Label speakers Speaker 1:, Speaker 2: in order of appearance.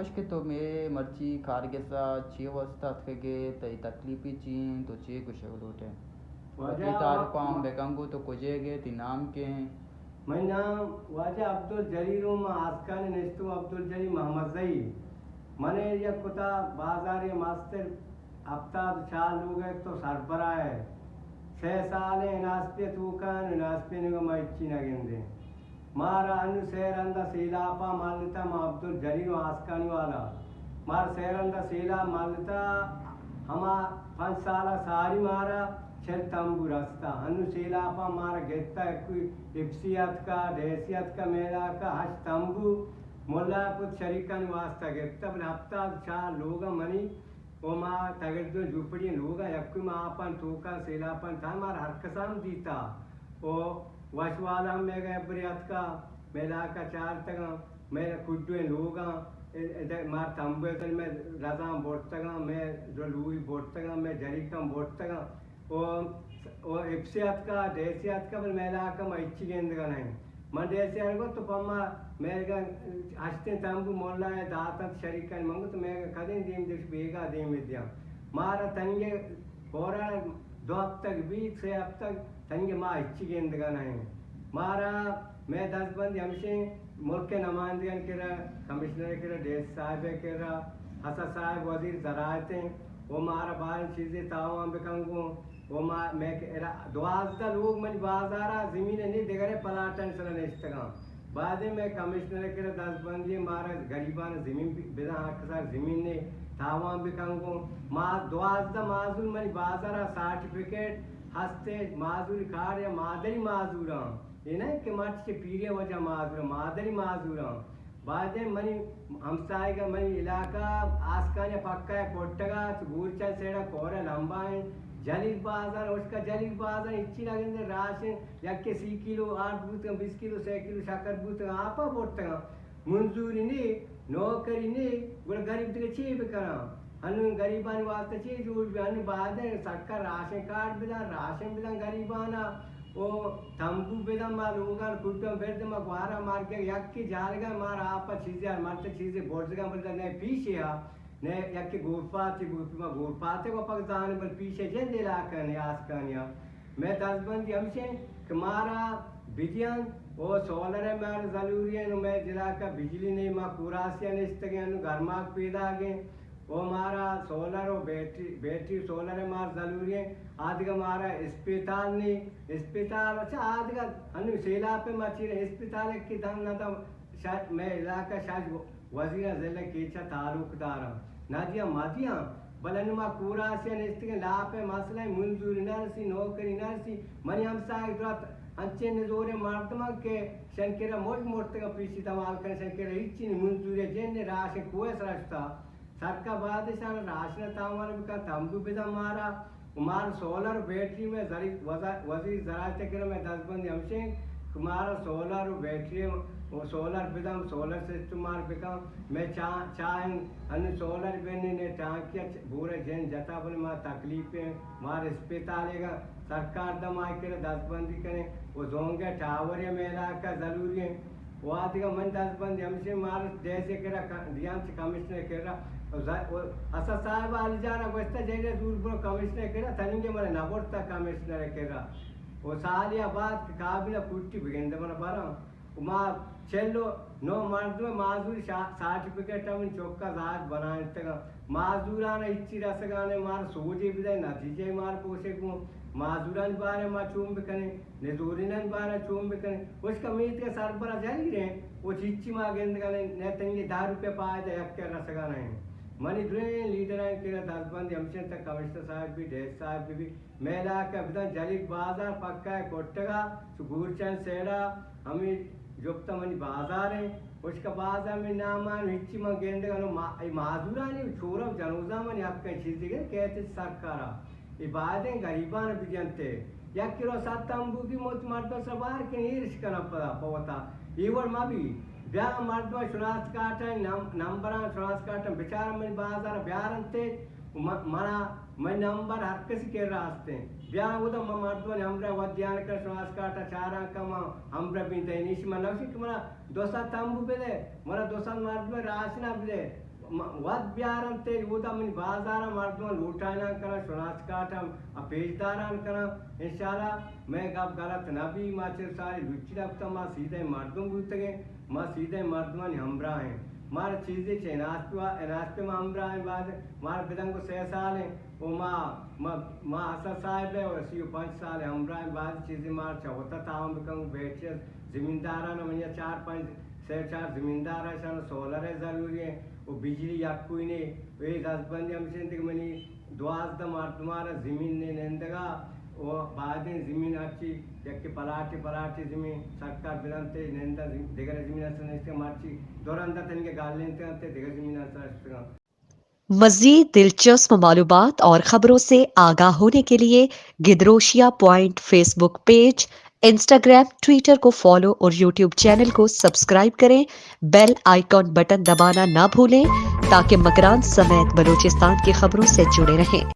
Speaker 1: वश के तो मैं मर्ची खार के साथ ची अवस्था थे तई तकलीफी चीन तो ची कुछ लोटे वकी तार पाम बेकंगो तो कुजेगे ती नाम के हैं
Speaker 2: मैं नाम वाजा अब्दुल जलील मा आस्कान नेस्तु अब्दुल जलील मोहम्मद जई मने ये कुता बाजार ये मास्टर अफ्ताब चार लोग एक तो सरबरा है 6 साल नास्पे तूकान नास्पे निगो मैची नगिंदे मारा अनु सेरंदा सीलापा मालता मा अब्दुल जलील आस्कान वाला मार सेरंदा सीला मालता हमा 5 साल सारी मारा छल तंबू रास्ता अनु सीलापा मारा गेता कोई इफ्सियत का डेसियत का मेला का हश तंबू मोल्ला पुत शरीकन वास्ता गेता बल हफ्ता चार लोग मनी ओ मा तगड़ झुपड़ी लोग यक्कु मा आपन तूका सीलापन था मार हरकसाम दीता ओ वशवाला में गए बरियत का मेला का चार तक मेरे खुदे लोग मार तंबे तल में रजा बोटतगा मैं जो लूई बोटतगा मैं जरीकम बोटतगा ओ इफ्सियत का डेसियत का बल मेला का मैं इच्छी गेंद का नहीं मन डेसियत को तो पम्मा मेरे का हस्ते तंबू मोल्ला है दातत शरीकन मंगो तो मैं कदे दीम दिश बेगा दीम विद्या मारा तंगे होरा 2 हफ्ते 20 से अब तक तंगे माँ इच्छी गेंद का नहीं मारा मैं 10 बंद हमसे मुल्क के नुमाइंदगियां के रहा कमिश्नर के रहा डेस साहब के रहा हसन साहब वजीर ज़राअत वो मारा बाहर चीज़ें तावा बेकंगो वो माँ मैं दुआज़दा लोग मन बाजारा ज़मीन नहीं दिगरे पलाटन सर नेस्तगा बाद में कमिश्नर के रहा 10 बंदी मारा गरीबान ज़मीन बिना अक्सर ज़मीन ने तावा बेकंगो माँ दुआज़दा माजूर मन बाजारा सर्टिफिकेट हस्ते माजूर कार या मादरी माजूरा ये नहीं कि मर्च के पीरे वजह माजूरा मादरी माजूरा बाद में मनी हमसाए का मनी इलाका आसका या पक्का है कोट्टगा गुरचा सेड़ा कोरा लंबा है जलील बाजार उसका जलील बाजार इच्छी लगे राशन यक्के 3 किलो 8 बूत 20 किलो 6 किलो शक्कर बूत आपा बोटगा मंजूरी ने नौकरी ने गुड़ गरीब के चीज करा अनु गरीबान वास्ते चीज उठ अनु बाद सरकार राशन कार्ड बिना राशन बिना गरीबाना ओ तंबू बिना मार लोगान कुटुंब बेद मा ग्वारा मार के यक्की जालगा मार आपा चीजें मरते चीजें बोर्डगा बल ने पीछे आ ने यक्की गोपाती गोपमा गोपाते को पगदान बल पीछे जे दिला करने आसकानिया मैं 10 बंदी हमसे कि मारा बिजन ओ सोलर है मार जरूरी है मैं जिला का बिजली नहीं मा कुरासिया ने इस्तगे घर माग पैदा गए वो मारा सोलर और बैटरी सोलर है मार जरूरी है आदि का मारा अस्पताल नहीं अस्पताल अच्छा आदि का अनु सेला पे मची रहे अस्पताल की धन ना तो शायद मैं इलाका शायद वजीर ज़िले कीचा तालुकदार नादिया मादिया बलनुमा कुरासिया ने इस्तगे लापे मसला मंजूरी नरसी नौकरी नरसी मनी हम साग दुरात अंचे ने जोरे मार्तमा के शंकेरा मोट मोट का पीछे तमाल कर शंकेरा इच्छी मंजूरी जेने राशे कोई सरस्ता सरका बादशाह राशन तामल का तंबू बिदा मारा कुमार सोलर बैटरी में वजीर ज़राअत के में 10 बंद हमसे कुमार सोलर बैटरी वो सोलर बिदा सोलर सिस्टम मार बिका मैं चाह अन सोलर बेने ने टांकिया पूरे जन जता बल मां तकलीफें मार अस्पताल का सरकार दमाई के 10 बंदी करें वो जोंगे टावर मेला का जरूरी है वो आदि का मन 10 बंदी हमसे मार जैसे करा ध्यान से कमिश्नर करा असा साहब अलिजाना वस्ता जैसे दूर पर कमिश्नर करा तनिंगे मन नबोर्ता कमिश्नर करा वो सालिया बात काबिला पुट्टी बिगेंदे मन बारा मा चलो नो मर्द में माजूर सर्टिफिकेट हम चौका जात बनाए तक माजूराना इच्छी रसगाने मार सोजे बिदाय नतीजे मार पोसे को माजूरान बारे मार चूम बिकने निजूरिनन बारे चूम बिकने उसका मीत के सरबरा जारी रहे वो चिच्ची मार गेंद गने ने तंगे 10 रुपए पाए दे यक्के रसगाने मनी दुरे लीडर हैं कि 10 बंद हमसे तक कमिश्नर साहब भी डेस साहब भी मेला का विधान जलील बाजार पक्का है कोट्टगा सुगूरचंद सेड़ा हमें जुप्ता मनी बाजार है उसका बाजार में नामान हिच्ची में गेंदे गनो माजूरा नहीं छोरा जनोजा मनी आपका चीज़ के कहते सरकारा इबादतें गरीबान बिजनते या किलो 7 तंबू की मोत मर्द सवार के नीरश करना पड़ता इवर माबी ब्या मर्द शुनास काटा नंबर शुनास काटा बेचारा मन बाजार ब्यारंते मना मैं नंबर हर किसी के रास्ते ब्या उदा मर्द हमरा वद्यान का शुनास काटा चारा कमा हमरा बिनते निश मन नवसी मना दोसा तंबू बेले मना दोसा मर्द राशना बेले वद ब्यारन ते उदा मन बाजारा मर्दों लूटाना करा सुनाच काटा अपेजदारान करा इंशाल्लाह मैं गप गलत नबी माचे सारी लुच्ची रखता मां सीधे मर्दों बुतगे मां सीधे मर्दों हमरा है मार चीजें छे नास्ते में हमरा है बाद मार बिदंग को 6 साल है ओ मां असर साहब है और सी 5 साल है हमरा है बाद चीजें मार होता था हम कहूं बैठे जिम्मेदारा न मनिया 4-5 से 4 जिम्मेदार है सन सोलर है जरूरी है वो बिजली याकुई ने वे हस्बैंड हम से मनी द्वास द मार तुम्हारा जमीन ने नंदगा वो बाद जमीन अच्छी जबकि पलाटी जमीन सरकार बिलंते नंदा दिगर जमीन असन इसके मार्ची दोरंदा तनके गाल लेते हैं दिगर जमीन असन
Speaker 3: मज़ीद दिलचस्प मालूमात और खबरों से आगाह होने के लिए Gedrosia point Facebook page, Instagram, Twitter को फॉलो और यूट्यूब चैनल को सब्सक्राइब करें। बेल आइकॉन बटन दबाना ना भूलें ताकि मकरान समेत बलूचिस्तान की खबरों से जुड़े रहें।